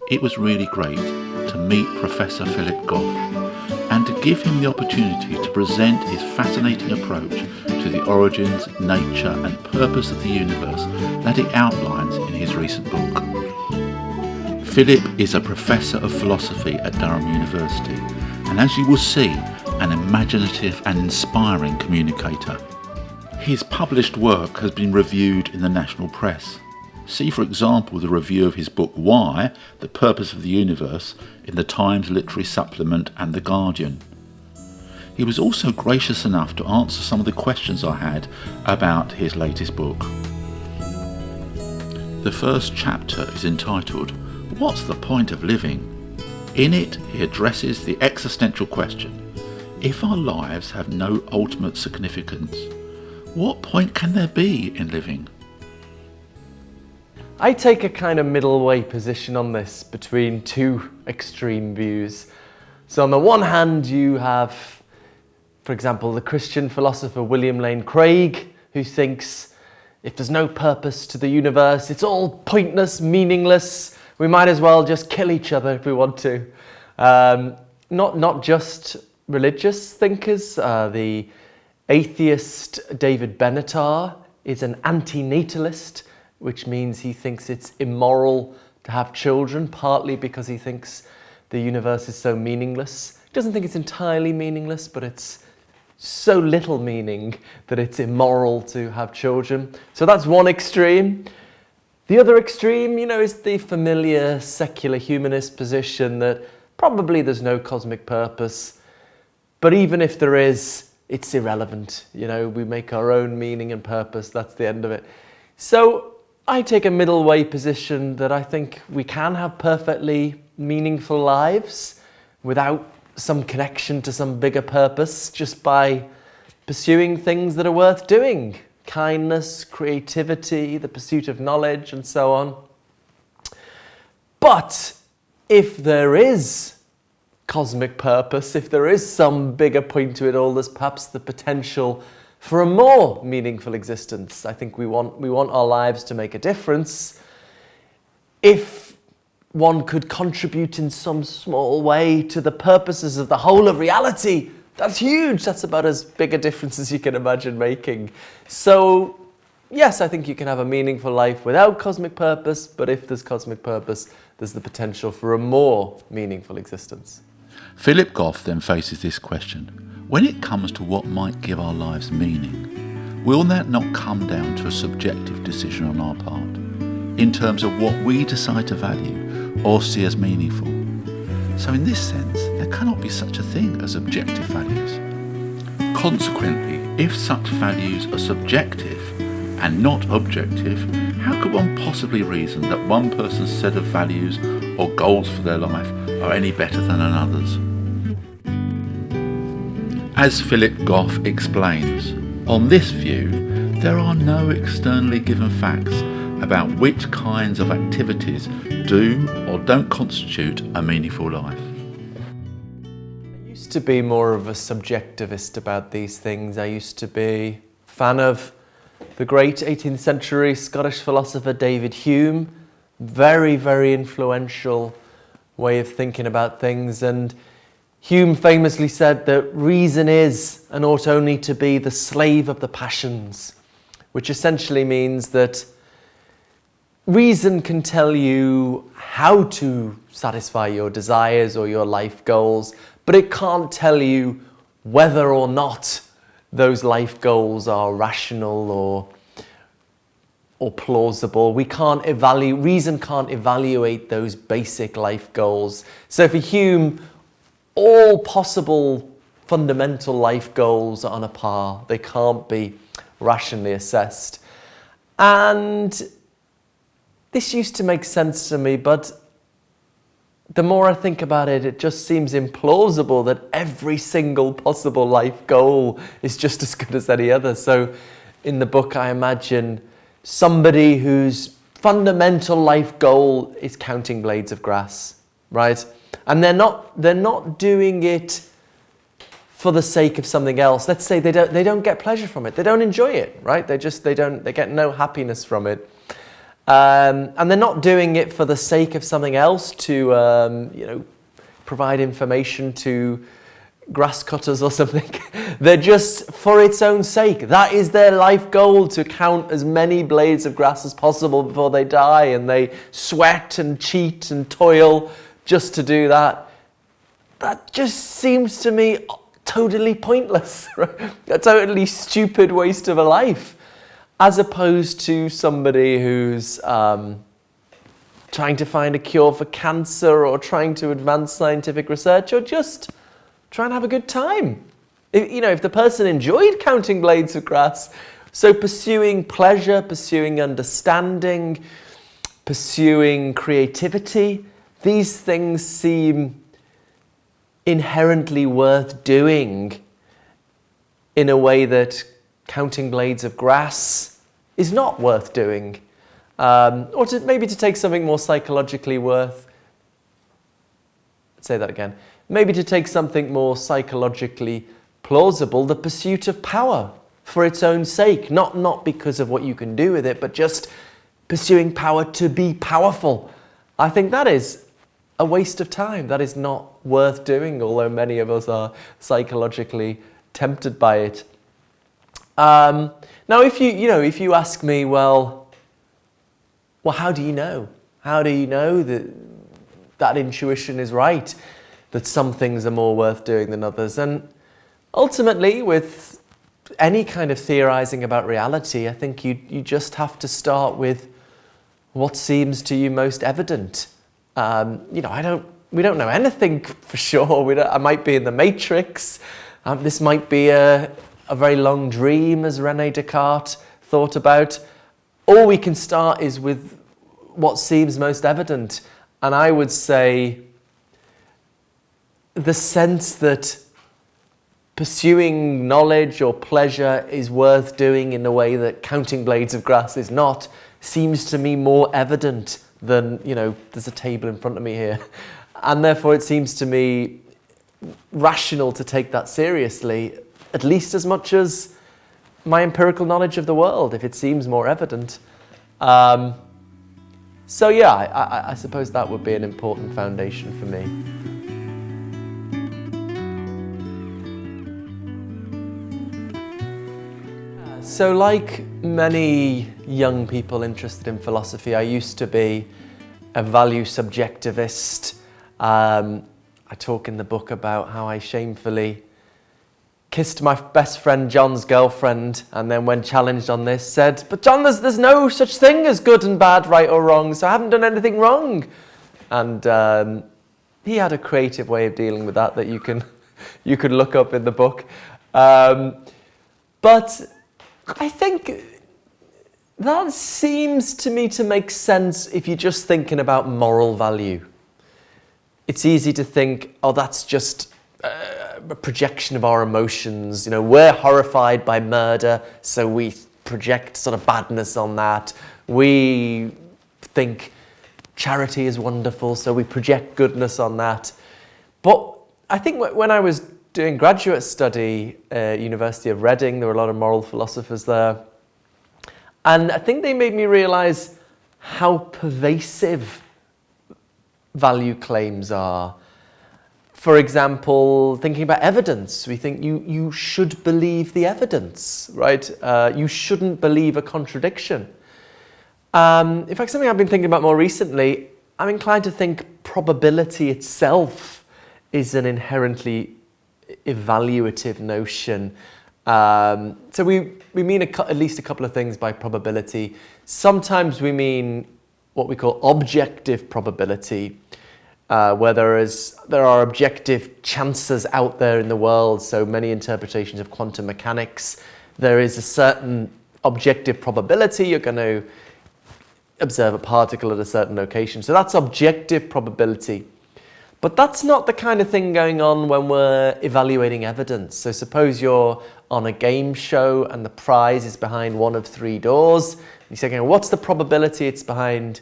it was really great to meet Professor Philip Goff and to give him the opportunity to present his fascinating approach to the origins, nature and purpose of the universe that he outlines in his recent book. Philip is a professor of philosophy at Durham University and, as you will see, an imaginative and inspiring communicator. His published work has been reviewed in the national press. See, for example, the review of his book Why? The Purpose of the Universe in the Times Literary Supplement and The Guardian. He was also gracious enough to answer some of the questions I had about his latest book. The first chapter is entitled, What's the Point of Living? In it, he addresses the existential question, if our lives have no ultimate significance, what point can there be in living? I take a kind of middle way position on this between two extreme views. So on the one hand, you have, for example, the Christian philosopher William Lane Craig, who thinks if there's no purpose to the universe, it's all pointless, meaningless. We might as well just kill each other if we want to. Not just religious thinkers. The atheist David Benatar is an anti-natalist, which means he thinks it's immoral to have children, partly because he thinks the universe is so meaningless. He doesn't think it's entirely meaningless, but it's so little meaning that it's immoral to have children. So that's one extreme. The other extreme, is the familiar secular humanist position that probably there's no cosmic purpose, but even if there is, it's irrelevant. We make our own meaning and purpose, that's the end of it. So I take a middle way position that I think we can have perfectly meaningful lives without some connection to some bigger purpose, just by pursuing things that are worth doing. Kindness, creativity, the pursuit of knowledge, and so on. But if there is cosmic purpose, if there is some bigger point to it all, there's perhaps the potential for a more meaningful existence. I think we want our lives to make a difference. If one could contribute in some small way to the purposes of the whole of reality, that's huge. That's about as big a difference as you can imagine making. So, yes, I think you can have a meaningful life without cosmic purpose, but if there's cosmic purpose, there's the potential for a more meaningful existence. Philip Goff then faces this question. When it comes to what might give our lives meaning, will that not come down to a subjective decision on our part, in terms of what we decide to value or see as meaningful? So in this sense, there cannot be such a thing as objective values. Consequently, if such values are subjective and not objective, how could one possibly reason that one person's set of values or goals for their life are any better than another's? As Philip Goff explains, on this view, there are no externally given facts about which kinds of activities do or don't constitute a meaningful life. I used to be more of a subjectivist about these things. I used to be a fan of the great 18th century Scottish philosopher David Hume. Very, very influential way of thinking about things. And Hume famously said that reason is and ought only to be the slave of the passions, which essentially means that reason can tell you how to satisfy your desires or your life goals, but it can't tell you whether or not those life goals are rational or plausible. Reason can't evaluate those basic life goals. So for Hume, all possible fundamental life goals are on a par. They can't be rationally assessed. And this used to make sense to me, but the more I think about it, it just seems implausible that every single possible life goal is just as good as any other. So in the book, I imagine somebody whose fundamental life goal is counting blades of grass, right? And they're not doing it for the sake of something else. Let's say they don't get pleasure from it. They don't enjoy it, right? They get no happiness from it. And they're not doing it for the sake of something else to, provide information to grass cutters or something. They're just for its own sake. That is their life goal, to count as many blades of grass as possible before they die, and they sweat and cheat and toil just to do that. That just seems to me totally pointless, right? A totally stupid waste of a life, as opposed to somebody who's trying to find a cure for cancer, or trying to advance scientific research, or just try and have a good time. If the person enjoyed counting blades of grass, so pursuing pleasure, pursuing understanding, pursuing creativity, these things seem inherently worth doing in a way that counting blades of grass is not worth doing. Or maybe to take something more psychologically maybe to take something more psychologically plausible, the pursuit of power for its own sake, not because of what you can do with it, but just pursuing power to be powerful. I think that is a waste of time. That is not worth doing, although many of us are psychologically tempted by it. Now, if you ask me, well, how do you know? How do you know that intuition is right, that some things are more worth doing than others? And ultimately, with any kind of theorizing about reality, I think you just have to start with what seems to you most evident. We don't know anything for sure. I might be in the Matrix. This might be a very long dream, as René Descartes thought about. All we can start is with what seems most evident. And I would say the sense that pursuing knowledge or pleasure is worth doing in a way that counting blades of grass is not, seems to me more evident than, there's a table in front of me here. And therefore it seems to me rational to take that seriously, at least as much as my empirical knowledge of the world, if it seems more evident. I suppose that would be an important foundation for me. So like many young people interested in philosophy, I used to be a value subjectivist. I talk in the book about how I shamefully kissed my best friend John's girlfriend, and then when challenged on this said, "But John, there's no such thing as good and bad, right or wrong, so I haven't done anything wrong." And he had a creative way of dealing with that you could look up in the book. But I think that seems to me to make sense if you're just thinking about moral value. It's easy to think, that's just a projection of our emotions. We're horrified by murder, so we project sort of badness on that. We think charity is wonderful, so we project goodness on that. But I think when I was doing graduate study at University of Reading, there were a lot of moral philosophers there. And I think they made me realize how pervasive value claims are. For example, thinking about evidence, we think you should believe the evidence, right? You shouldn't believe a contradiction. In fact, something I've been thinking about more recently, I'm inclined to think probability itself is an inherently evaluative notion. So we mean at least a couple of things by probability. Sometimes we mean what we call objective probability, where there are objective chances out there in the world, so many interpretations of quantum mechanics. There is a certain objective probability you're going to observe a particle at a certain location. So that's objective probability. But that's not the kind of thing going on when we're evaluating evidence. So suppose you're on a game show and the prize is behind one of 3 doors. You say, what's the probability it's behind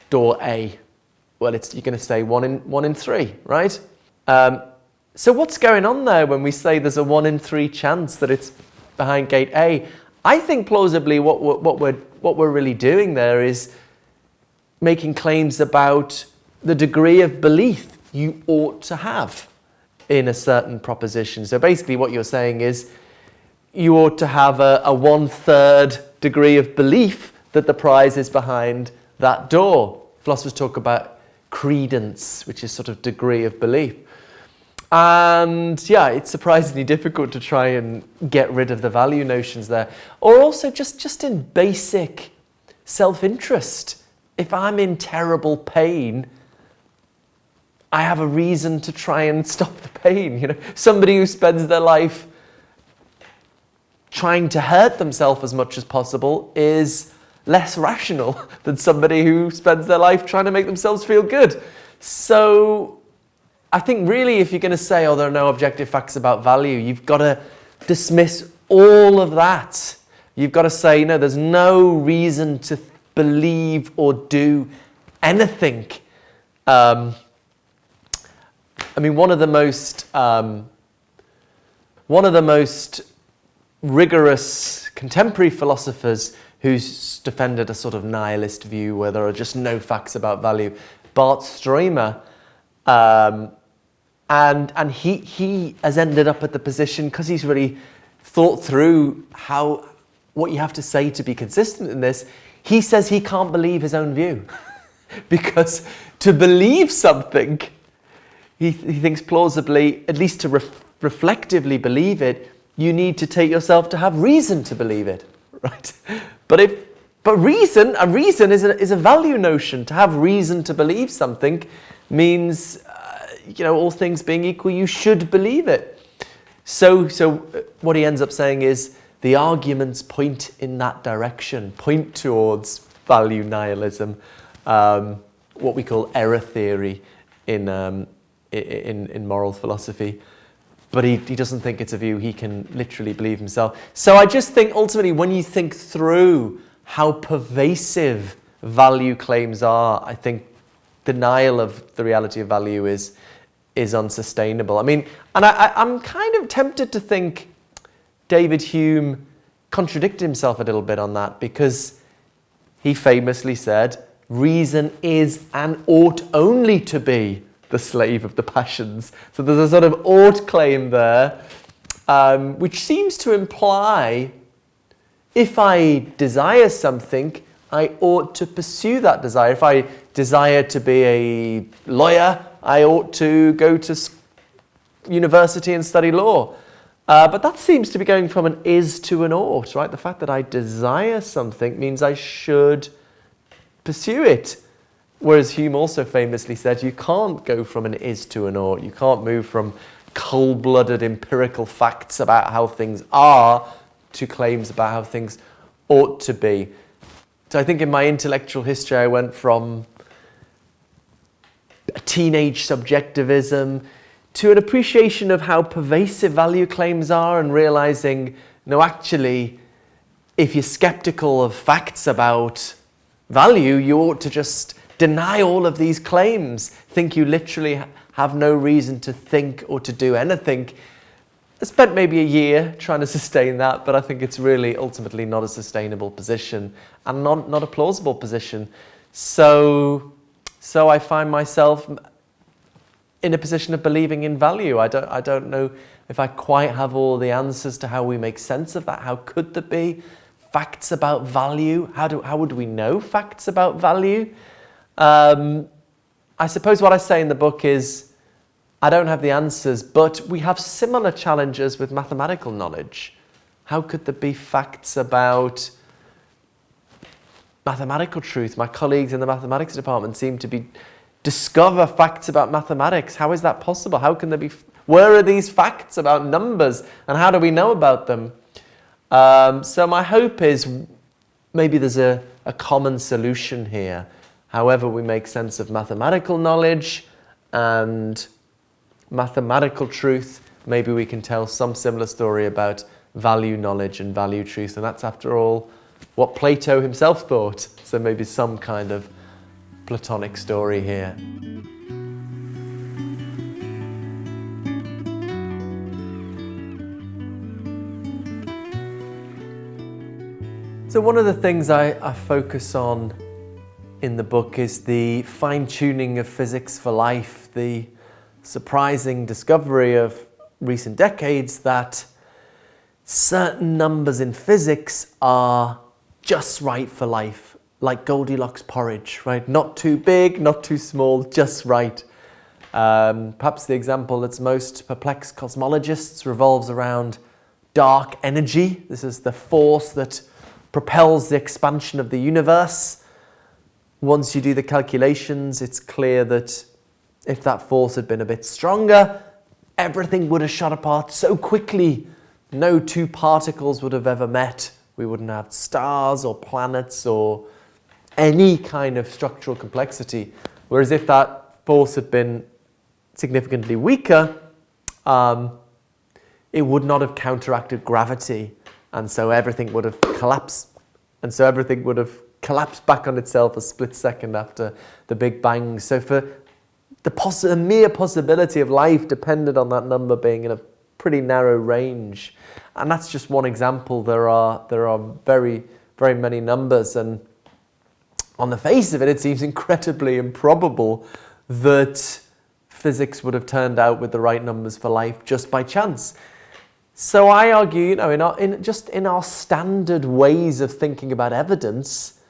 door A? Well, you're going to say 1 in 3, right? So what's going on there when we say there's a 1 in 3 chance that it's behind gate A? I think plausibly what what we're really doing there is making claims about the degree of belief you ought to have in a certain proposition. So basically what you're saying is you ought to have a 1/3 degree of belief that the prize is behind that door. Philosophers talk about credence, which is sort of degree of belief. And yeah, it's surprisingly difficult to try and get rid of the value notions there. Or also just in basic self-interest. If I'm in terrible pain, I have a reason to try and stop the pain. You know, somebody who spends their life trying to hurt themselves as much as possible is less rational than somebody who spends their life trying to make themselves feel good. So I think really if you're going to say, oh, there are no objective facts about value, you've got to dismiss all of that. You've got to say, no, there's no reason to believe or do anything. I mean, one of the most rigorous contemporary philosophers who's defended a sort of nihilist view where there are just no facts about value, Bart Stromer, and he has ended up at the position, because he's really thought through what you have to say to be consistent in this. He says he can't believe his own view because to believe something, he thinks plausibly, at least to reflectively believe it, you need to take yourself to have reason to believe it, right? But reason is a value notion. To have reason to believe something means, all things being equal, you should believe it. So what he ends up saying is the arguments point in that direction, point towards value nihilism, what we call error theory in moral philosophy. But he doesn't think it's a view he can literally believe himself. So I just think ultimately when you think through how pervasive value claims are, I think denial of the reality of value is unsustainable. I mean, and I'm kind of tempted to think David Hume contradicted himself a little bit on that, because he famously said, reason is and ought only to be the slave of the passions. So there's a sort of ought claim there, which seems to imply if I desire something, I ought to pursue that desire. If I desire to be a lawyer, I ought to go to university and study law. But that seems to be going from an is to an ought, right? The fact that I desire something means I should pursue it. Whereas Hume also famously said you can't go from an is to an ought. You can't move from cold-blooded empirical facts about how things are to claims about how things ought to be. So I think in my intellectual history I went from a teenage subjectivism to an appreciation of how pervasive value claims are, and realizing, no, actually, if you're skeptical of facts about value, you ought to just deny all of these claims, think you literally have no reason to think or to do anything. I spent maybe a year trying to sustain that, but I think it's really ultimately not a sustainable position and not a plausible position. So I find myself in a position of believing in value. I don't know if I quite have all the answers to how we make sense of that. How could there be facts about value? How would we know facts about value? I suppose what I say in the book is I don't have the answers, but we have similar challenges with mathematical knowledge. How could there be facts about mathematical truth? My colleagues in the mathematics department seem to discover facts about mathematics. How is that possible? How can there be? Where are these facts about numbers, and how do we know about them? So my hope is maybe there's a common solution here. However we make sense of mathematical knowledge and mathematical truth, maybe we can tell some similar story about value knowledge and value truth. And that's, after all, what Plato himself thought. So maybe some kind of Platonic story here. So one of the things I focus on in the book is the fine-tuning of physics for life, the surprising discovery of recent decades that certain numbers in physics are just right for life, like Goldilocks porridge, right? Not too big, not too small, just right. Perhaps the example that's most perplexed cosmologists revolves around dark energy. This is the force that propels the expansion of the universe. Once you do the calculations, it's clear that if that force had been a bit stronger, everything would have shot apart so quickly. No two particles would have ever met. We wouldn't have stars or planets or any kind of structural complexity. Whereas if that force had been significantly weaker, it would not have counteracted gravity. And so everything would have collapsed. And so everything would have collapsed back on itself a split second after the Big Bang. So for the mere possibility of life depended on that number being in a pretty narrow range. And that's just one example. There are very, very many numbers, and on the face of it, it seems incredibly improbable that physics would have turned out with the right numbers for life just by chance. So I argue, in our standard ways of thinking about evidence,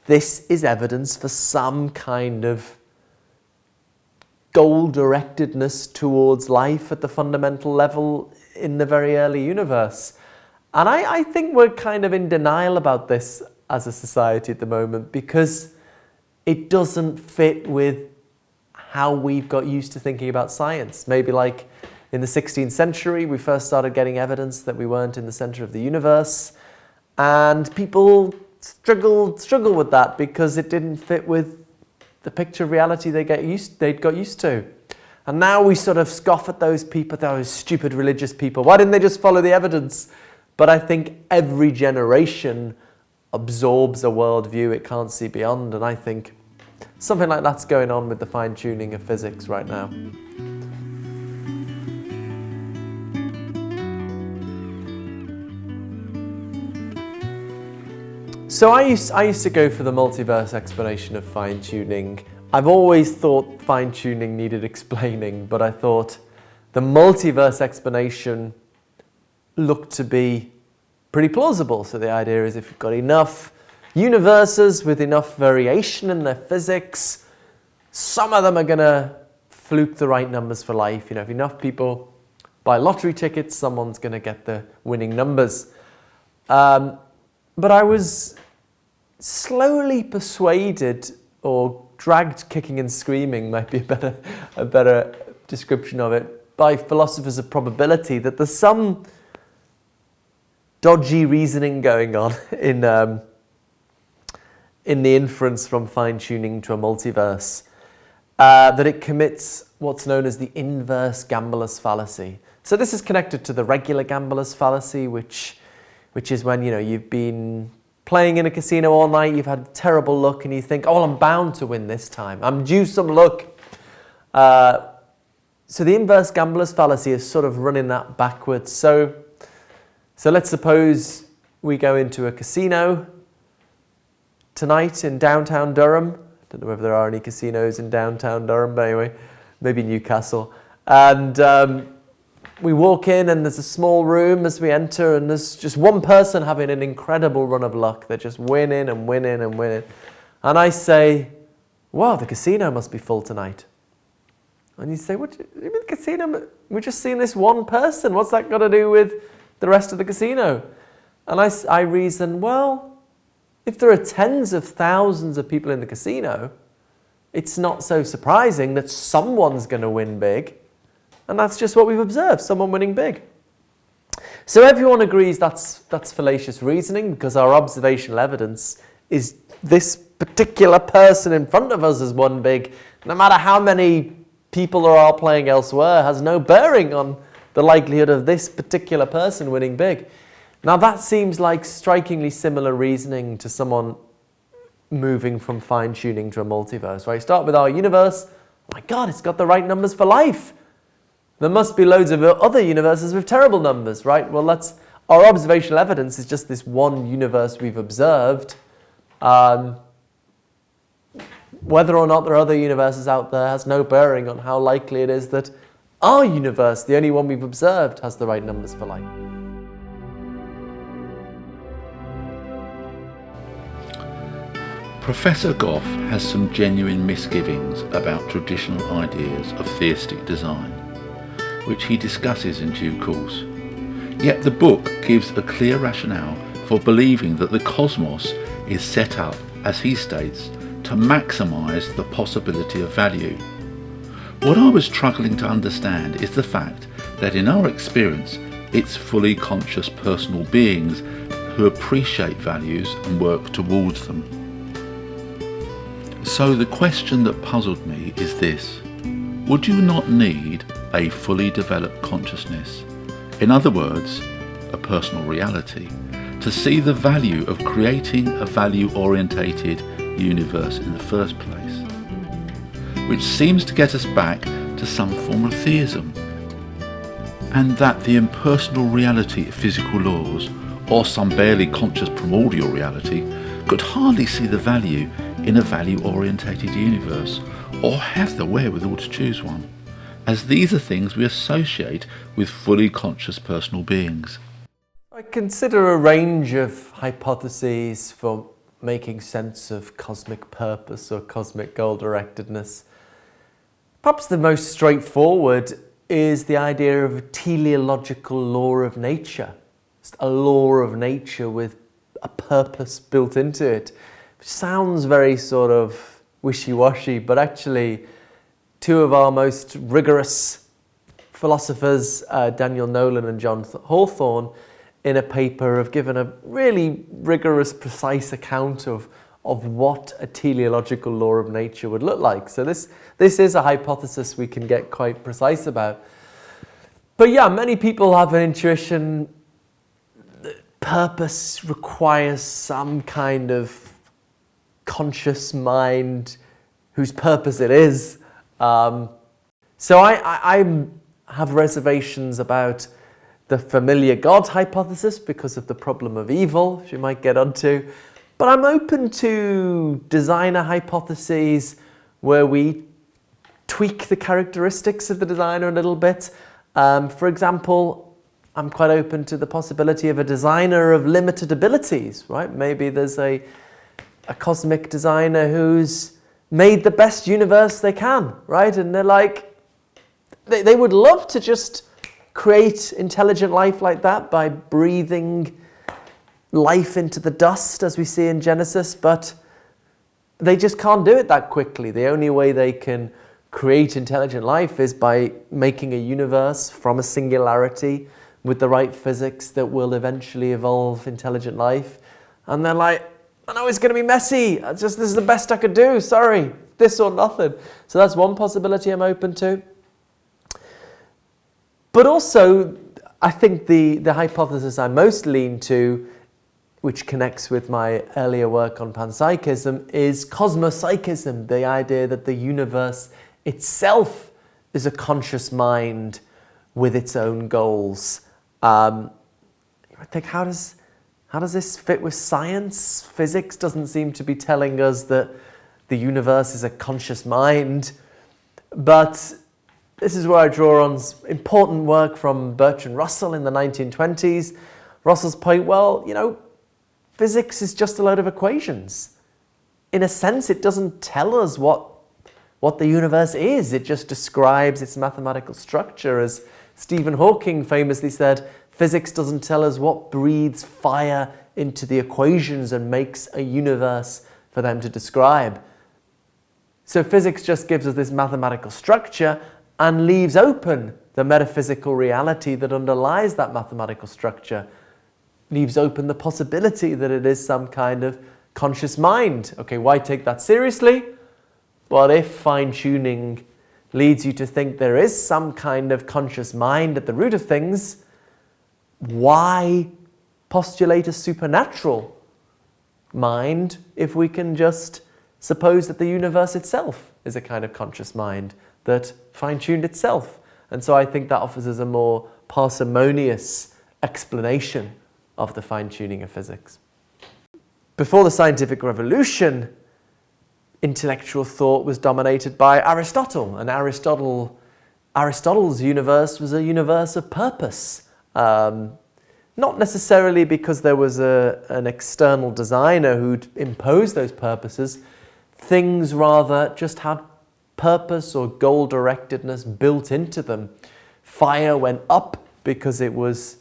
this is evidence for some kind of goal-directedness towards life at the fundamental level in the very early universe. And I think we're kind of in denial about this as a society at the moment because it doesn't fit with how we've got used to thinking about science. Maybe like in the 16th century, we first started getting evidence that we weren't in the center of the universe, and people struggle with that because it didn't fit with the picture of reality they'd got used to. And now we sort of scoff at those people, those stupid religious people. Why didn't they just follow the evidence? But I think every generation absorbs a worldview it can't see beyond, and I think something like that's going on with the fine-tuning of physics right now. So I used to go for the multiverse explanation of fine-tuning. I've always thought fine-tuning needed explaining, but I thought the multiverse explanation looked to be pretty plausible. So the idea is if you've got enough universes with enough variation in their physics, some of them are going to fluke the right numbers for life. If enough people buy lottery tickets, someone's going to get the winning numbers. But I was slowly persuaded, or dragged kicking and screaming might be a better description of it, by philosophers of probability, that there's some dodgy reasoning going on in the inference from fine-tuning to a multiverse, that it commits what's known as the inverse gambler's fallacy. So this is connected to the regular gambler's fallacy, which is when you've been playing in a casino all night, you've had terrible luck, and you think, oh, well, I'm bound to win this time. I'm due some luck. So the inverse gambler's fallacy is sort of running that backwards. So let's suppose we go into a casino tonight in downtown Durham. I don't know whether there are any casinos in downtown Durham, but anyway, maybe Newcastle. And we walk in, and there's a small room as we enter, and there's just one person having an incredible run of luck. They're just winning and winning and winning. And I say, wow, the casino must be full tonight. And you say, what do you mean the casino? We're just seeing this one person. What's that got to do with the rest of the casino? And I reason, well, if there are tens of thousands of people in the casino, it's not so surprising that someone's going to win big. And that's just what we've observed, someone winning big. So everyone agrees that's fallacious reasoning, because our observational evidence is this particular person in front of us has won big. No matter how many people there are playing elsewhere, has no bearing on the likelihood of this particular person winning big. Now that seems like strikingly similar reasoning to someone moving from fine-tuning to a multiverse, right? Start with our universe. Oh my God, it's got the right numbers for life. There must be loads of other universes with terrible numbers, right? Well, our observational evidence is just this one universe we've observed. Whether or not there are other universes out there has no bearing on how likely it is that our universe, the only one we've observed, has the right numbers for light. Professor Goff has some genuine misgivings about traditional ideas of theistic design, which he discusses in due course. Yet the book gives a clear rationale for believing that the cosmos is set up, as he states, to maximise the possibility of value. What I was struggling to understand is the fact that in our experience, it's fully conscious personal beings who appreciate values and work towards them. So the question that puzzled me is this: would you not need a fully developed consciousness, in other words, a personal reality, to see the value of creating a value-orientated universe in the first place? Which seems to get us back to some form of theism, and that the impersonal reality of physical laws, or some barely conscious primordial reality, could hardly see the value in a value-orientated universe, or have the wherewithal to choose one, as these are things we associate with fully conscious personal beings. I consider a range of hypotheses for making sense of cosmic purpose or cosmic goal-directedness. Perhaps the most straightforward is the idea of a teleological law of nature. Just a law of nature with a purpose built into it. Which sounds very sort of wishy-washy, but actually two of our most rigorous philosophers, Daniel Nolan and John Hawthorne, in a paper have given a really rigorous, precise account of what a teleological law of nature would look like. So this is a hypothesis we can get quite precise about. But yeah, many people have an intuition that purpose requires some kind of conscious mind whose purpose it is. So I have reservations about the familiar God hypothesis because of the problem of evil, which we might get onto. But I'm open to designer hypotheses where we tweak the characteristics of the designer a little bit. For example, I'm quite open to the possibility of a designer of limited abilities, right? Maybe there's a cosmic designer who's made the best universe they can, right? And they're like, they would love to just create intelligent life like that by breathing life into the dust, as we see in Genesis, but they just can't do it that quickly. The only way they can create intelligent life is by making a universe from a singularity with the right physics that will eventually evolve intelligent life. And they're like, I know it's going to be messy. This is the best I could do. Sorry, this or nothing. So that's one possibility I'm open to. But also, I think the hypothesis I most lean to, which connects with my earlier work on panpsychism, is cosmopsychism, the idea that the universe itself is a conscious mind with its own goals. I think, how does this fit with science? Physics doesn't seem to be telling us that the universe is a conscious mind. But this is where I draw on important work from Bertrand Russell in the 1920s. Russell's point, well, physics is just a load of equations. In a sense, it doesn't tell us what the universe is. It just describes its mathematical structure. As Stephen Hawking famously said, physics doesn't tell us what breathes fire into the equations and makes a universe for them to describe. So physics just gives us this mathematical structure and leaves open the metaphysical reality that underlies that mathematical structure. Leaves open the possibility that it is some kind of conscious mind. Okay, why take that seriously? Well, if fine-tuning leads you to think there is some kind of conscious mind at the root of things, why postulate a supernatural mind if we can just suppose that the universe itself is a kind of conscious mind that fine-tuned itself? And so I think that offers us a more parsimonious explanation of the fine-tuning of physics. Before the scientific revolution, intellectual thought was dominated by Aristotle, and Aristotle's universe was a universe of purpose. Not necessarily because there was an external designer who'd imposed those purposes. Things rather just had purpose or goal-directedness built into them. Fire went up because it was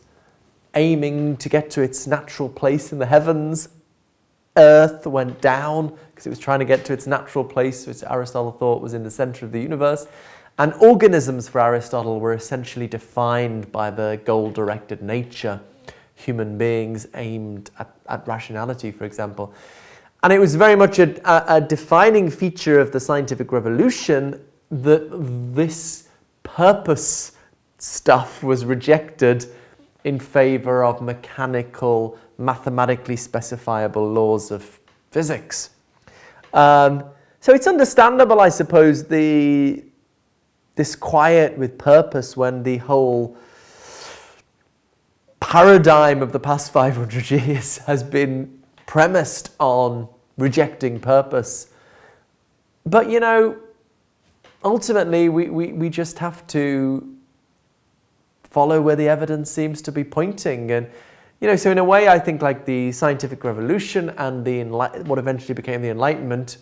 aiming to get to its natural place in the heavens. Earth went down because it was trying to get to its natural place, which Aristotle thought was in the center of the universe. And organisms for Aristotle were essentially defined by the goal-directed nature. Human beings aimed at rationality, for example. And it was very much a defining feature of the scientific revolution that this purpose stuff was rejected in favor of mechanical, mathematically specifiable laws of physics. So it's understandable, I suppose, this quiet with purpose when the whole paradigm of the past 500 years has been premised on rejecting purpose. But, you know, ultimately we just have to follow where the evidence seems to be pointing. And, you know, so in a way, I think like the scientific revolution and what eventually became the Enlightenment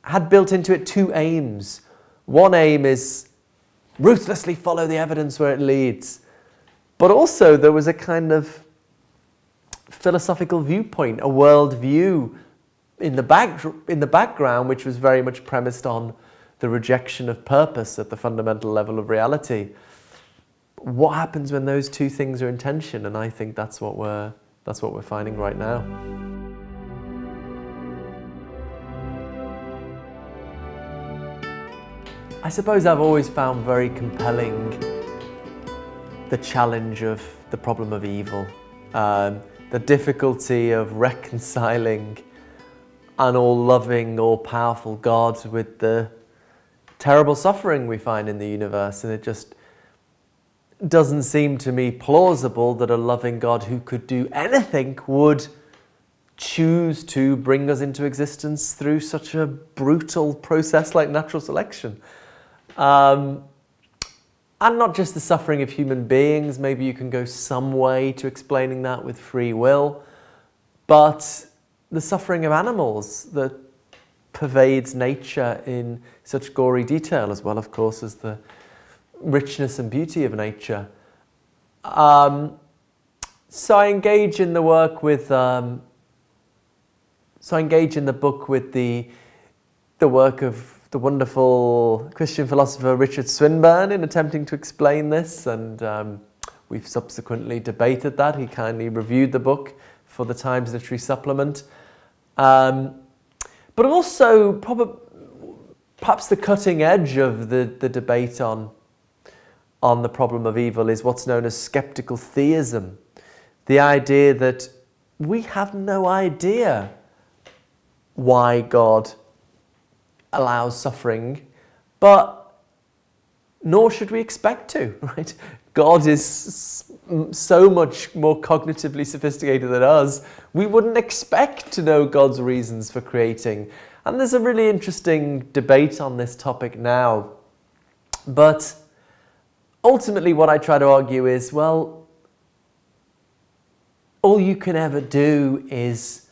had built into it two aims. One aim is ruthlessly follow the evidence where it leads. But also there was a kind of philosophical viewpoint, a world view in the background, which was very much premised on the rejection of purpose at the fundamental level of reality. What happens when those two things are in tension? And I think that's what we're finding right now. I suppose I've always found very compelling the challenge of the problem of evil, the difficulty of reconciling an all-loving, all-powerful God with the terrible suffering we find in the universe. And it just doesn't seem to me plausible that a loving God who could do anything would choose to bring us into existence through such a brutal process like natural selection. And not just the suffering of human beings, maybe you can go some way to explaining that with free will, but the suffering of animals that pervades nature in such gory detail, as well, of course, as the richness and beauty of nature. So I engage in the work with, so I engage in the book with the work of the wonderful Christian philosopher Richard Swinburne in attempting to explain this, and we've subsequently debated that. He kindly reviewed the book for the Times Literary Supplement. But also perhaps the cutting edge of the debate on the problem of evil is what's known as skeptical theism. The idea that we have no idea why God allows suffering, but nor should we expect to, right? God is so much more cognitively sophisticated than us. We wouldn't expect to know God's reasons for creating. And there's a really interesting debate on this topic now. But ultimately what I try to argue is, well, all you can ever do is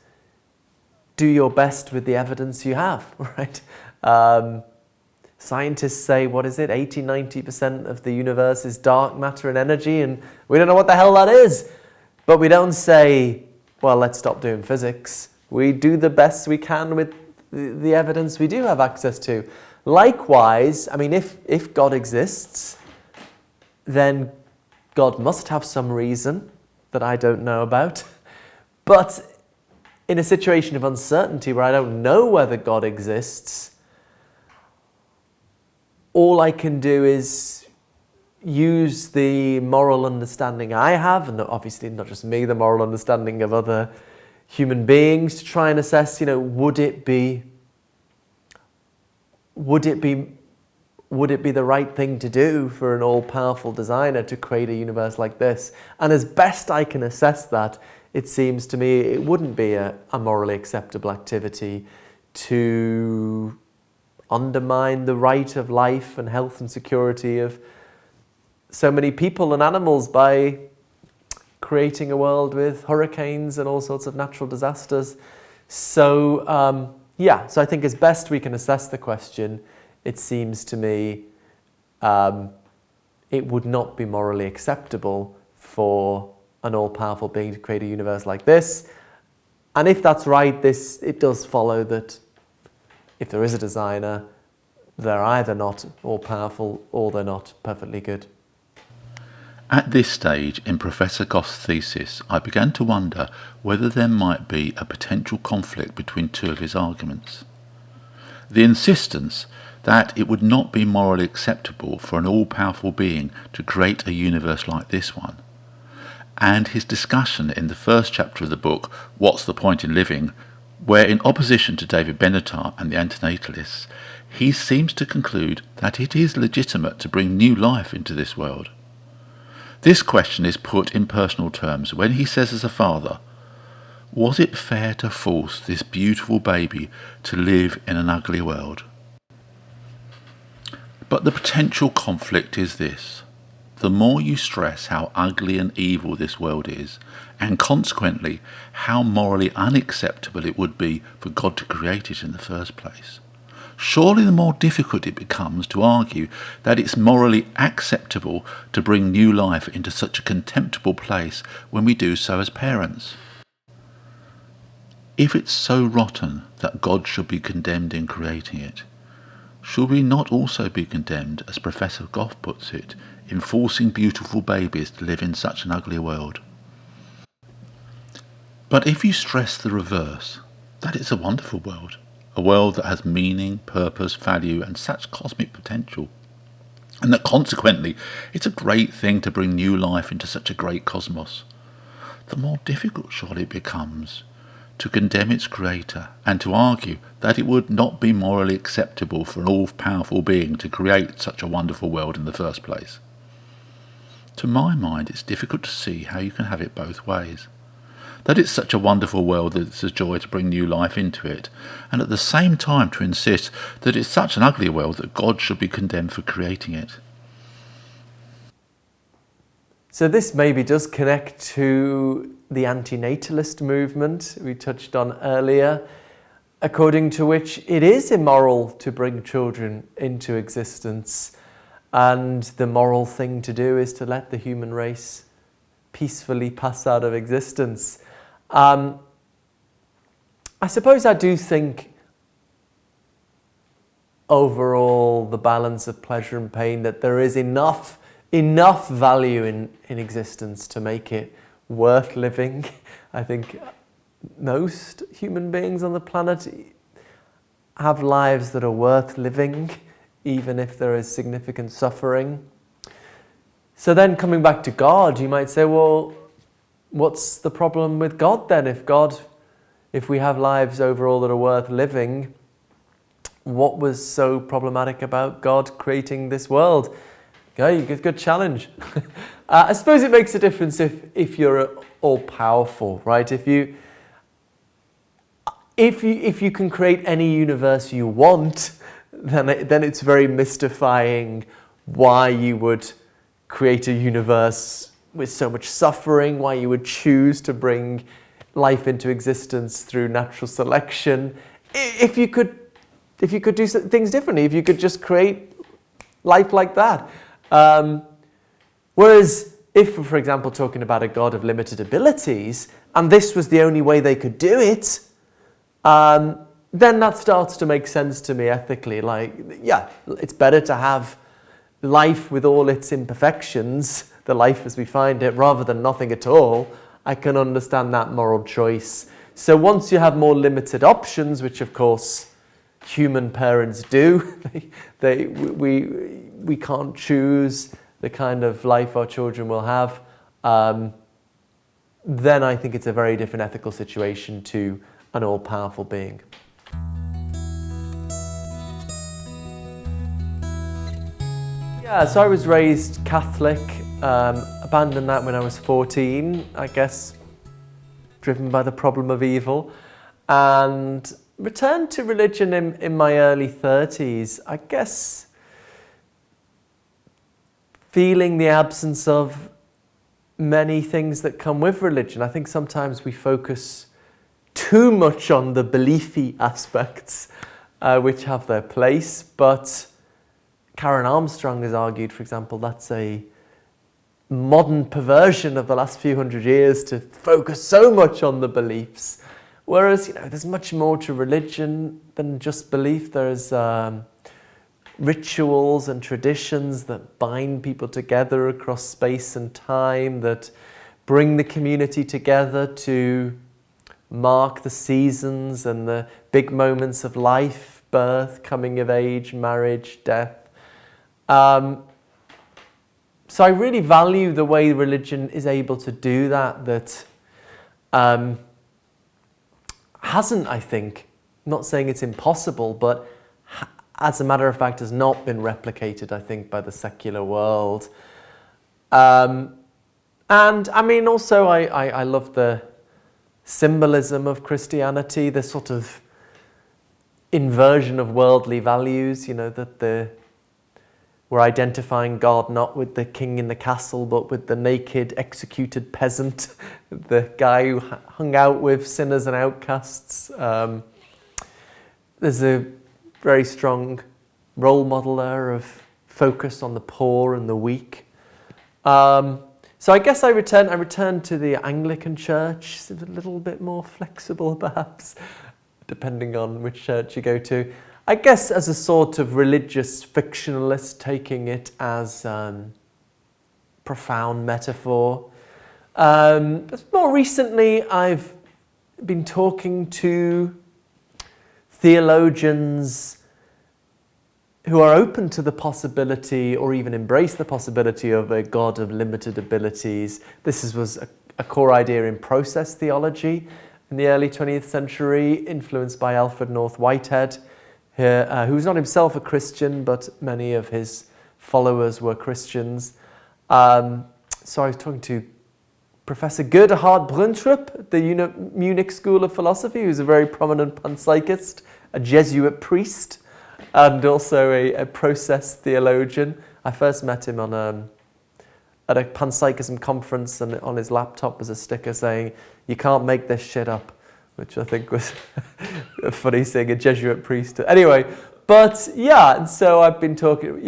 do your best with the evidence you have, right? Scientists say, 80-90% of the universe is dark matter and energy, and we don't know what the hell that is. But we don't say, well, let's stop doing physics. We do the best we can with the evidence we do have access to. Likewise, I mean, if God exists, then God must have some reason that I don't know about. But in a situation of uncertainty where I don't know whether God exists, all I can do is use the moral understanding I have, and obviously not just me, the moral understanding of other human beings, to try and assess, would it be would it be the right thing to do for an all-powerful designer to create a universe like this? And as best I can assess that, it seems to me it wouldn't be a morally acceptable activity to undermine the right of life and health and security of so many people and animals by creating a world with hurricanes and all sorts of natural disasters. So, so I think as best we can assess the question, it seems to me it would not be morally acceptable for an all-powerful being to create a universe like this. And if that's right, it does follow that if there is a designer, they're either not all-powerful or they're not perfectly good. At this stage in Professor Goff's thesis, I began to wonder whether there might be a potential conflict between two of his arguments. The insistence that it would not be morally acceptable for an all-powerful being to create a universe like this one, and his discussion in the first chapter of the book, What's the Point in Living?, where in opposition to David Benatar and the antinatalists, he seems to conclude that it is legitimate to bring new life into this world. This question is put in personal terms when he says as a father, was it fair to force this beautiful baby to live in an ugly world? But the potential conflict is this. The more you stress how ugly and evil this world is, and consequently how morally unacceptable it would be for God to create it in the first place, surely the more difficult it becomes to argue that it's morally acceptable to bring new life into such a contemptible place when we do so as parents. If it's so rotten that God should be condemned in creating it, should we not also be condemned, as Professor Goff puts it, in forcing beautiful babies to live in such an ugly world? But if you stress the reverse, that it's a wonderful world, a world that has meaning, purpose, value and such cosmic potential, and that consequently it's a great thing to bring new life into such a great cosmos, the more difficult surely it becomes to condemn its creator and to argue that it would not be morally acceptable for an all-powerful being to create such a wonderful world in the first place. To my mind, it's difficult to see how you can have it both ways. That it's such a wonderful world that it's a joy to bring new life into it, and at the same time to insist that it's such an ugly world that God should be condemned for creating it. So this maybe does connect to the antinatalist movement we touched on earlier, according to which it is immoral to bring children into existence, and the moral thing to do is to let the human race peacefully pass out of existence. I suppose I do think overall the balance of pleasure and pain, that there is enough value in existence to make it worth living. I think most human beings on the planet have lives that are worth living, even if there is significant suffering. So then coming back to God, you might say, well, what's the problem with God then? If we have lives overall that are worth living, what was so problematic about God creating this world? Okay, good challenge. I suppose it makes a difference if you're all-powerful, right? If you can create any universe you want, then it's very mystifying why you would create a universe with so much suffering, why you would choose to bring life into existence through natural selection. If you could do things differently, if you could just create life like that. Whereas if, for example, talking about a God of limited abilities, and this was the only way they could do it, then that starts to make sense to me ethically. Like, yeah, it's better to have life with all its imperfections, the life as we find it, rather than nothing at all. I can understand that moral choice. So once you have more limited options, which of course human parents do, we can't choose the kind of life our children will have, then I think it's a very different ethical situation to an all-powerful being. Yeah, so I was raised Catholic, abandoned that when I was 14, I guess, driven by the problem of evil, and returned to religion in my early 30s, I guess, feeling the absence of many things that come with religion. I think sometimes we focus too much on the beliefy aspects, which have their place, but Karen Armstrong has argued, for example, that's a modern perversion of the last few hundred years to focus so much on the beliefs. Whereas, there's much more to religion than just belief. There's rituals and traditions that bind people together across space and time, that bring the community together to mark the seasons and the big moments of life, birth, coming of age, marriage, death. So I really value the way religion is able to do that hasn't, I think, not saying it's impossible, but as a matter of fact has not been replicated, I think, by the secular world. And I mean, also I love the symbolism of Christianity, the sort of inversion of worldly values, that we're identifying God not with the king in the castle, but with the naked, executed peasant, the guy who hung out with sinners and outcasts. There's a very strong role model there of focus on the poor and the weak. So I guess I returned to the Anglican Church. It's a little bit more flexible, perhaps, depending on which church you go to. I guess as a sort of religious fictionalist, taking it as profound metaphor. But more recently, I've been talking to theologians who are open to the possibility, or even embrace the possibility, of a God of limited abilities. This was a core idea in process theology in the early 20th century, influenced by Alfred North Whitehead, who's not himself a Christian, but many of his followers were Christians. So I was talking to Professor Gerhard Brüntrup at the Munich School of Philosophy, who's a very prominent panpsychist, a Jesuit priest, and also a process theologian. I first met him at a panpsychism conference, and on his laptop was a sticker saying, "You can't make this shit up," which I think was a funny thing, a Jesuit priest. Anyway, but yeah, and so I've been talking,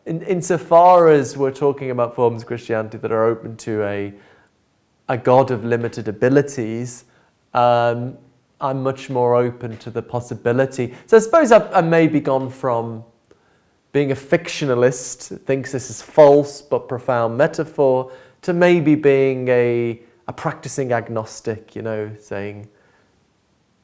insofar as we're talking about forms of Christianity that are open to a God of limited abilities, I'm much more open to the possibility. So I suppose I've maybe gone from being a fictionalist, thinks this is false but profound metaphor, to maybe being a practicing agnostic, saying,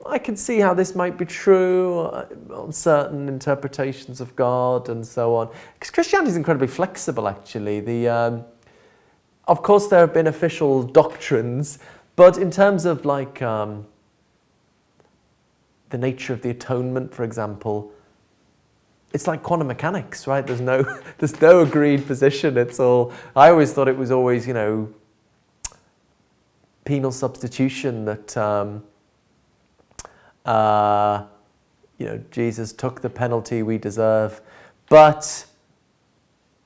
I can see how this might be true on certain interpretations of God and so on. Because Christianity is incredibly flexible, actually. Of course, there have been official doctrines, but in terms of the nature of the atonement, for example, it's like quantum mechanics, right? There's no agreed position. It's all. I always thought it was always, penal substitution, that. Jesus took the penalty we deserve. But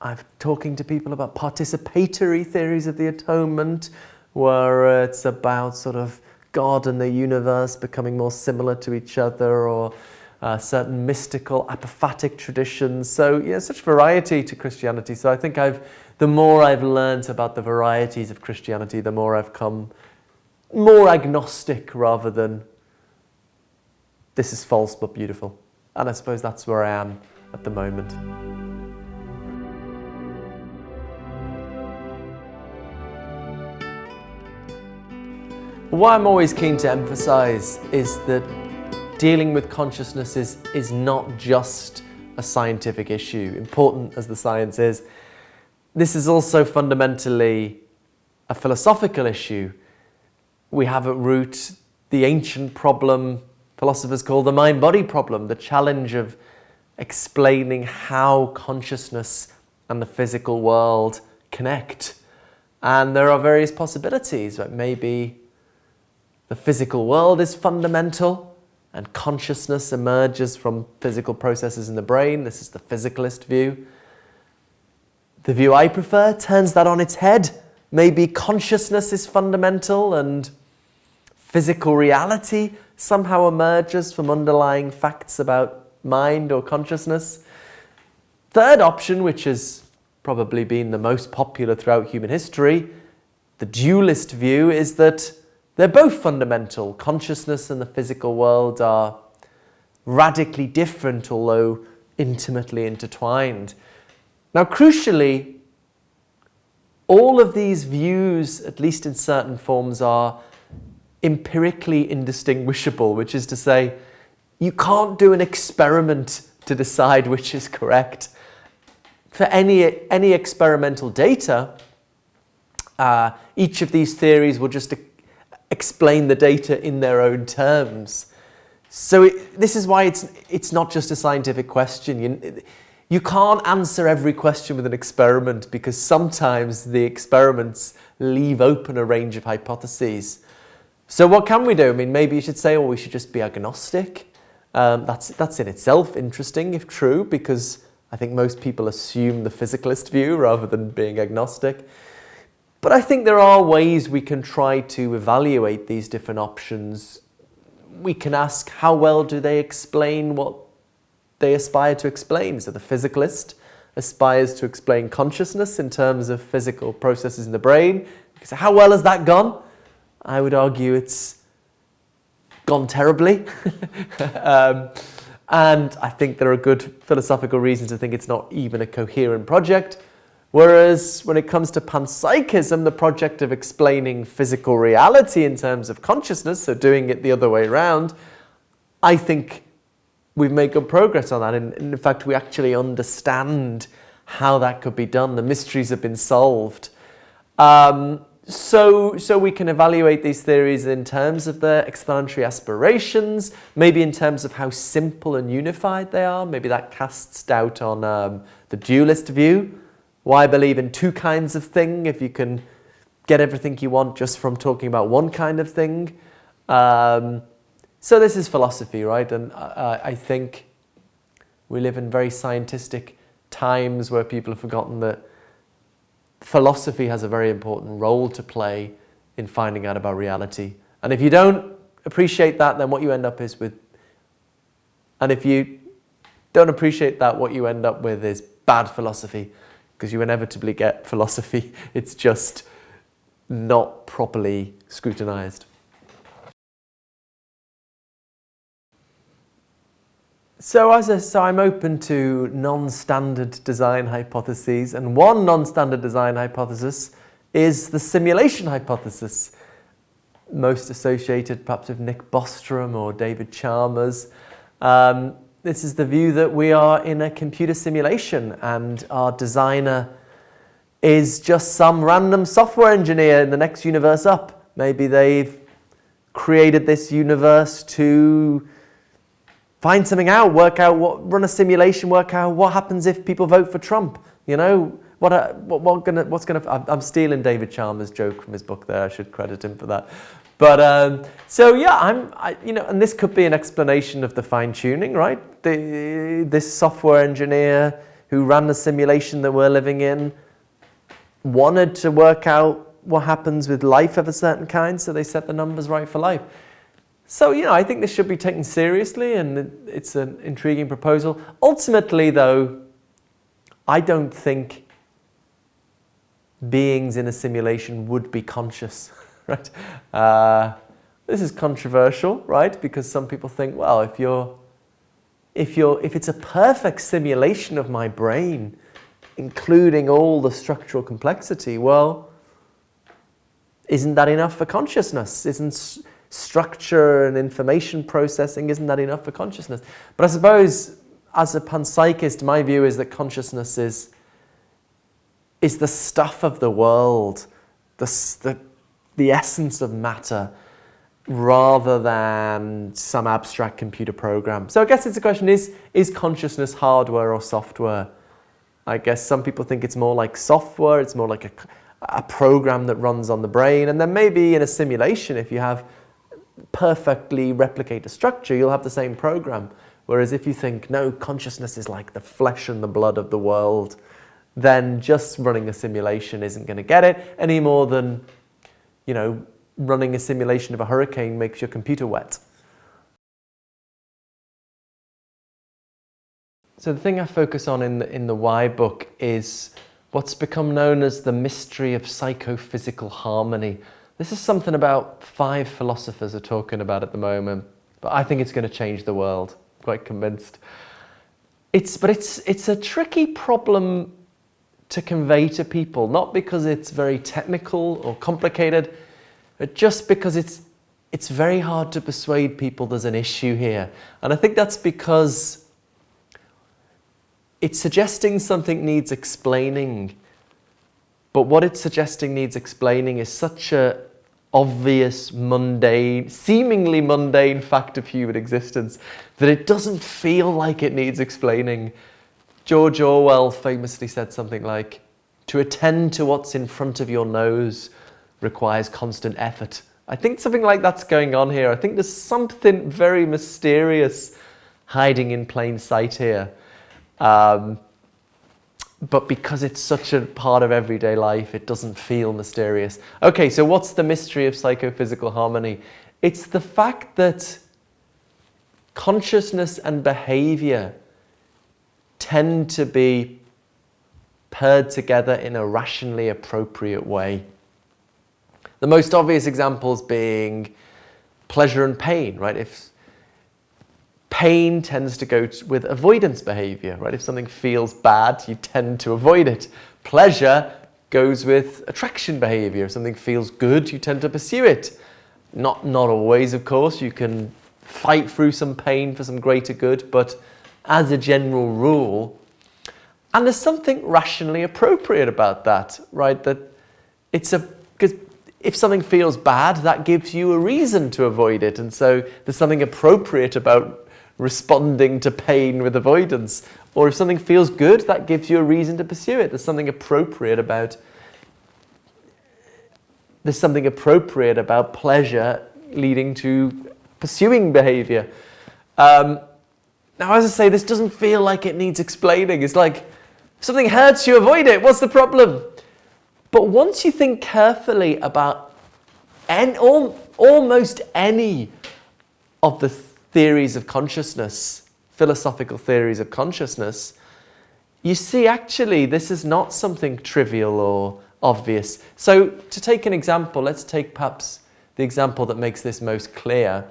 I'm talking to people about participatory theories of the atonement, where it's about sort of God and the universe becoming more similar to each other, or certain mystical apophatic traditions. So, such variety to Christianity. So I think the more I've learned about the varieties of Christianity, the more I've come more agnostic rather than this is false but beautiful. And I suppose that's where I am at the moment. What I'm always keen to emphasize is that dealing with consciousness is not just a scientific issue, important as the science is. This is also fundamentally a philosophical issue. We have at root the ancient problem philosophers call the mind-body problem, the challenge of explaining how consciousness and the physical world connect. And there are various possibilities. Right? Maybe the physical world is fundamental and consciousness emerges from physical processes in the brain. This is the physicalist view. The view I prefer turns that on its head. Maybe consciousness is fundamental and physical reality somehow emerges from underlying facts about mind or consciousness. Third option, which has probably been the most popular throughout human history, the dualist view, is that they're both fundamental. Consciousness and the physical world are radically different, although intimately intertwined. Now, crucially, all of these views, at least in certain forms, are empirically indistinguishable, which is to say, you can't do an experiment to decide which is correct. For any experimental data, each of these theories will just explain the data in their own terms. So this is why it's not just a scientific question. You can't answer every question with an experiment, because sometimes the experiments leave open a range of hypotheses. So what can we do? I mean, maybe you should say, we should just be agnostic. That's in itself interesting, if true, because I think most people assume the physicalist view rather than being agnostic. But I think there are ways we can try to evaluate these different options. We can ask, how well do they explain what they aspire to explain? So the physicalist aspires to explain consciousness in terms of physical processes in the brain. So how well has that gone? I would argue it's gone terribly. And I think there are good philosophical reasons to think it's not even a coherent project. Whereas when it comes to panpsychism, the project of explaining physical reality in terms of consciousness, so doing it the other way around, I think we've made good progress on that. And in fact, we actually understand how that could be done. The mysteries have been solved. So we can evaluate these theories in terms of their explanatory aspirations, maybe in terms of how simple and unified they are. Maybe that casts doubt on the dualist view. Why believe in two kinds of thing if you can get everything you want just from talking about one kind of thing? So this is philosophy, right? And I think we live in very scientistic times where people have forgotten that philosophy has a very important role to play in finding out about reality. And if you don't appreciate that, then what you end up is with... And if you don't appreciate that, what you end up with is bad philosophy, because you inevitably get philosophy. It's just not properly scrutinized. So I'm open to non-standard design hypotheses, and one non-standard design hypothesis is the simulation hypothesis, most associated perhaps with Nick Bostrom or David Chalmers. This is the view that we are in a computer simulation and our designer is just some random software engineer in the next universe up. Maybe they've created this universe to find something out, run a simulation, work out what happens if people vote for Trump. You know, I'm stealing David Chalmers' joke from his book there. I should credit him for that. But and this could be an explanation of the fine-tuning, right? This software engineer who ran the simulation that we're living in wanted to work out what happens with life of a certain kind, so they set the numbers right for life. So, I think this should be taken seriously, and it's an intriguing proposal. Ultimately, though, I don't think beings in a simulation would be conscious, right? This is controversial, right? Because some people think, well, if it's a perfect simulation of my brain, including all the structural complexity, well, isn't that enough for consciousness? Isn't structure and information processing, isn't that enough for consciousness? But I suppose, as a panpsychist, my view is that consciousness is the stuff of the world, the essence of matter, rather than some abstract computer program. So I guess it's a question, is consciousness hardware or software? I guess some people think it's more like software, it's more like a program that runs on the brain. And then maybe in a simulation, if you have perfectly replicate a structure, you'll have the same program. Whereas if you think, no, consciousness is like the flesh and the blood of the world, then just running a simulation isn't going to get it any more than, running a simulation of a hurricane makes your computer wet. So the thing I focus on in the Why book is what's become known as the mystery of psychophysical harmony. This is something about 5 philosophers are talking about at the moment, but I think it's going to change the world. Quite convinced. It's a tricky problem to convey to people, not because it's very technical or complicated, but just because it's very hard to persuade people there's an issue here. And I think that's because it's suggesting something needs explaining, but what it's suggesting needs explaining is such a obvious, mundane, seemingly mundane fact of human existence that it doesn't feel like it needs explaining. George Orwell famously said something like, "To attend to what's in front of your nose requires constant effort." I think something like that's going on here. I think there's something very mysterious hiding in plain sight here. But because it's such a part of everyday life, it doesn't feel mysterious. Okay, so what's the mystery of psychophysical harmony? It's the fact that consciousness and behavior tend to be paired together in a rationally appropriate way. The most obvious examples being pleasure and pain, right? If pain tends to go with avoidance behavior, right? If something feels bad, you tend to avoid it. Pleasure goes with attraction behavior. If something feels good, you tend to pursue it. Not always, of course. You can fight through some pain for some greater good, but as a general rule, and there's something rationally appropriate about that, right? That because if something feels bad, that gives you a reason to avoid it, and so there's something appropriate about responding to pain with avoidance. Or if something feels good, that gives you a reason to pursue it. There's something appropriate about pleasure leading to pursuing behavior. Now, as I say, this doesn't feel like it needs explaining. It's like, if something hurts you, avoid it. What's the problem? But once you think carefully about almost any of the theories of consciousness, philosophical theories of consciousness, you see actually this is not something trivial or obvious. So to take an example, let's take perhaps the example that makes this most clear.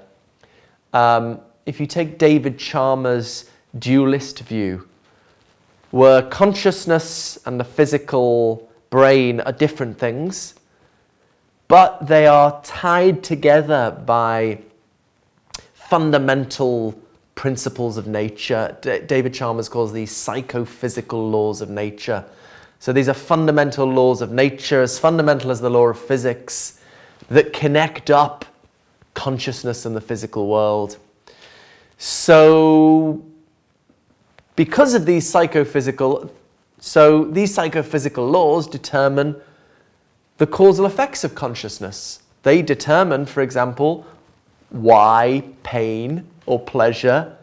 If you take David Chalmers' dualist view, where consciousness and the physical brain are different things, but they are tied together by fundamental principles of nature. David Chalmers calls these psychophysical laws of nature. So these are fundamental laws of nature, as fundamental as the law of physics, that connect up consciousness and the physical world. So because of these psychophysical laws determine the causal effects of consciousness. They determine, for example, why pain or pleasure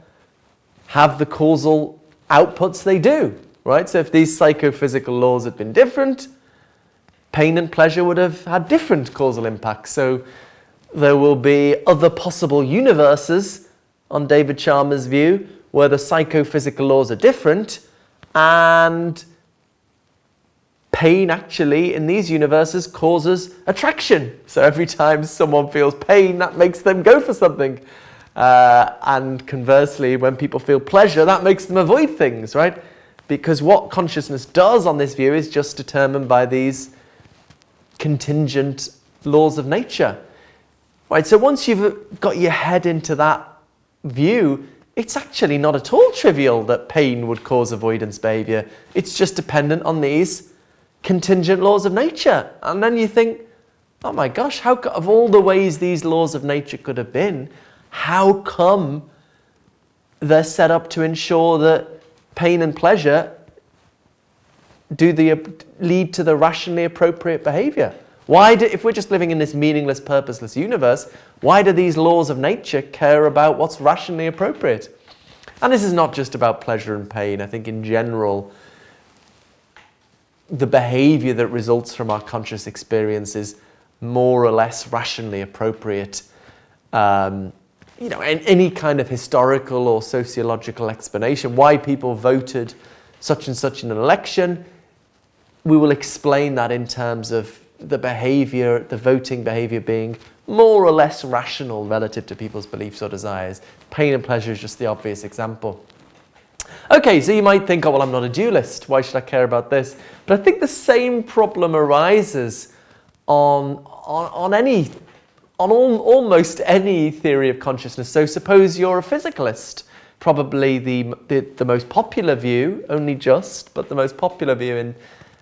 have the causal outputs they do, right? So if these psychophysical laws had been different, pain and pleasure would have had different causal impacts. So there will be other possible universes, on David Chalmers' view, where the psychophysical laws are different, and pain actually in these universes causes attraction. So every time someone feels pain, that makes them go for something. And conversely, when people feel pleasure, that makes them avoid things, right? Because what consciousness does on this view is just determined by these contingent laws of nature. Right, so once you've got your head into that view, it's actually not at all trivial that pain would cause avoidance behavior. It's just dependent on these contingent laws of nature. And then you think, oh my gosh, of all the ways these laws of nature could have been, how come they're set up to ensure that pain and pleasure do they lead to the rationally appropriate behavior? If we're just living in this meaningless, purposeless universe, why do these laws of nature care about what's rationally appropriate? And this is not just about pleasure and pain. I think in general, the behavior that results from our conscious experience is more or less rationally appropriate. Any kind of historical or sociological explanation, why people voted such and such in an election, we will explain that in terms of the behavior, the voting behavior being more or less rational relative to people's beliefs or desires. Pain and pleasure is just the obvious example. Okay, so you might think, oh, well, I'm not a dualist. Why should I care about this? But I think the same problem arises on almost any theory of consciousness. So suppose you're a physicalist. Probably the most popular view, only just, but the most popular view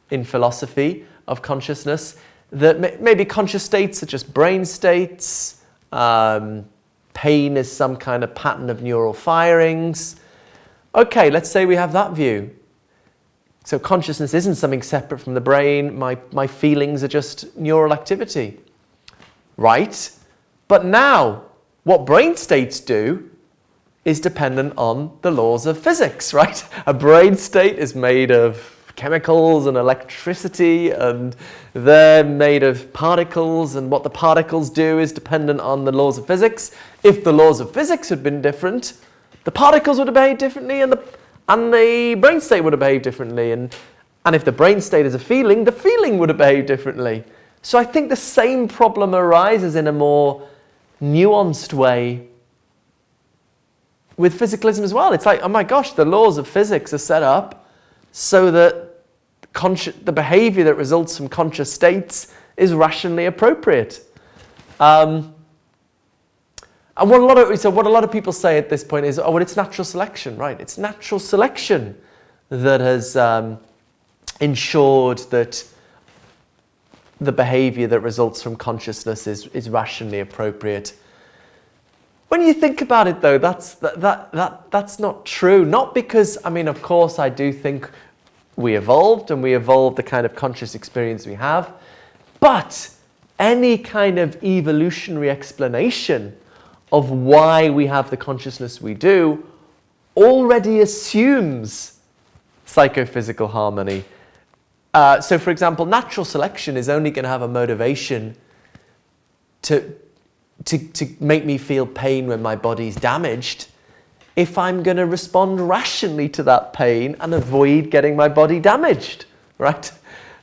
in philosophy of consciousness, that maybe conscious states are just brain states, pain is some kind of pattern of neural firings. Okay, let's say we have that view. So consciousness isn't something separate from the brain, my feelings are just neural activity. Right? But now, what brain states do is dependent on the laws of physics, right? A brain state is made of chemicals and electricity, and they're made of particles, and what the particles do is dependent on the laws of physics. If the laws of physics had been different, the particles would have behaved differently, and the brain state would have behaved differently, and if the brain state is a feeling, the feeling would have behaved differently. So I think the same problem arises in a more nuanced way with physicalism as well. It's like, oh my gosh, the laws of physics are set up so that the behavior that results from conscious states is rationally appropriate. And what a lot of people say at this point is, oh, well, it's natural selection, right? It's natural selection that has ensured that the behavior that results from consciousness is rationally appropriate. When you think about it, though, that's not true. Not because, of course, I do think we evolved the kind of conscious experience we have, but any kind of evolutionary explanation of why we have the consciousness we do already assumes psychophysical harmony. So, for example, natural selection is only going to have a motivation to make me feel pain when my body's damaged if I'm going to respond rationally to that pain and avoid getting my body damaged, right?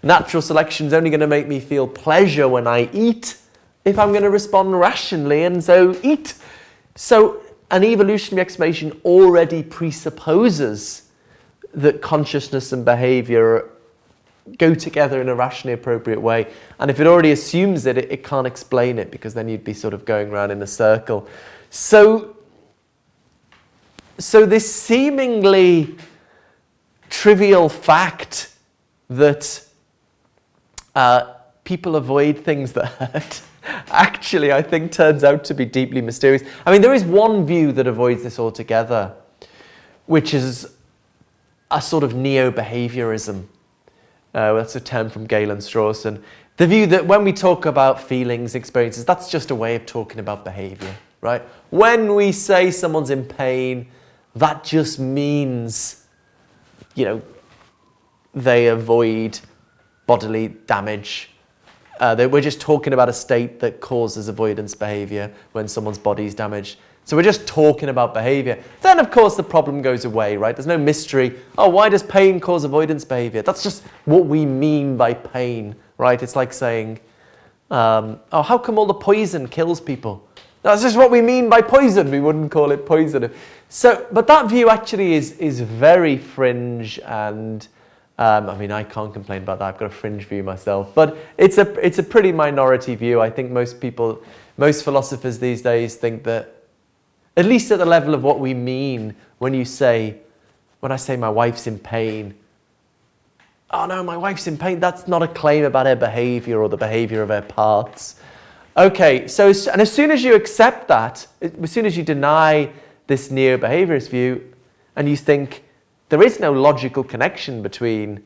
Natural selection is only going to make me feel pleasure when I eat if I'm going to respond rationally and so eat. So an evolutionary explanation already presupposes that consciousness and behavior go together in a rationally appropriate way. And if it already assumes it can't explain it, because then you'd be sort of going around in a circle. So this seemingly trivial fact that people avoid things that hurt actually, I think, turns out to be deeply mysterious. There is one view that avoids this altogether, which is a sort of neo-behaviorism. That's a term from Galen Strawson. The view that when we talk about feelings, experiences, that's just a way of talking about behavior, right? When we say someone's in pain, that just means, they avoid bodily damage. We're just talking about a state that causes avoidance behavior when someone's body is damaged. So we're just talking about behavior. Then, of course, the problem goes away, right? There's no mystery. Oh, why does pain cause avoidance behavior? That's just what we mean by pain, right? It's like saying, oh, how come all the poison kills people? That's just what we mean by poison. We wouldn't call it poison. But that view actually is very fringe, and I can't complain about that. I've got a fringe view myself, but it's a pretty minority view. I think most philosophers these days think that, at least at the level of what we mean when I say my wife's in pain. Oh no, my wife's in pain. That's not a claim about her behavior or the behavior of her parts. Okay, and as soon as you accept that, as soon as you deny this neo-behaviorist view, and you think there is no logical connection between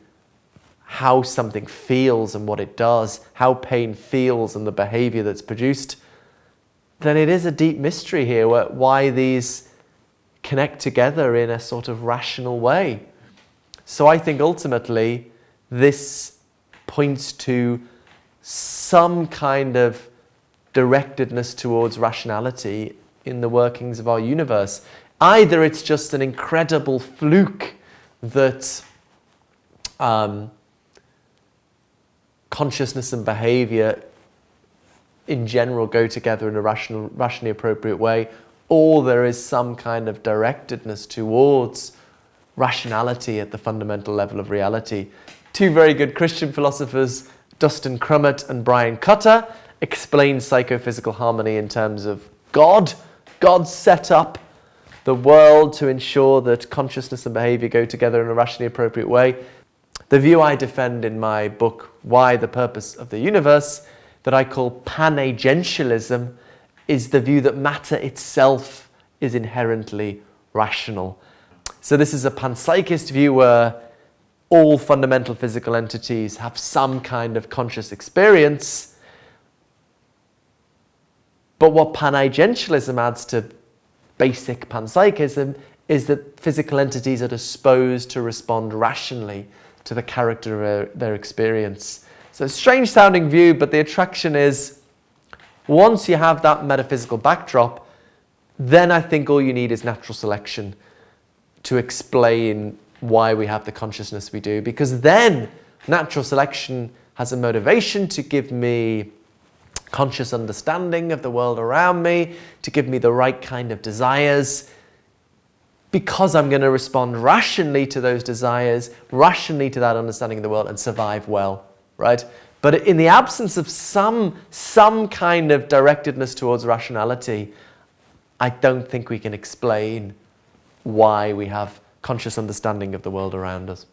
how something feels and what it does, how pain feels and the behavior that's produced, then it is a deep mystery here why these connect together in a sort of rational way. So I think ultimately this points to some kind of directedness towards rationality in the workings of our universe. Either it's just an incredible fluke that consciousness and behavior in general go together in a rationally appropriate way, or there is some kind of directedness towards rationality at the fundamental level of reality. Two very good Christian philosophers, Dustin Crummett and Brian Cutter, explain psychophysical harmony in terms of God. God set up the world to ensure that consciousness and behavior go together in a rationally appropriate way. The view I defend in my book, Why the Purpose of the Universe, that I call panagentialism, is the view that matter itself is inherently rational. So this is a panpsychist view where all fundamental physical entities have some kind of conscious experience. But what panagentialism adds to basic panpsychism is that physical entities are disposed to respond rationally to the character of their experience. So a strange sounding view, but the attraction is once you have that metaphysical backdrop, then I think all you need is natural selection to explain why we have the consciousness we do, because then natural selection has a motivation to give me conscious understanding of the world around me, to give me the right kind of desires, because I'm going to respond rationally to those desires, rationally to that understanding of the world, and survive well, right? But in the absence of some kind of directedness towards rationality, I don't think we can explain why we have conscious understanding of the world around us.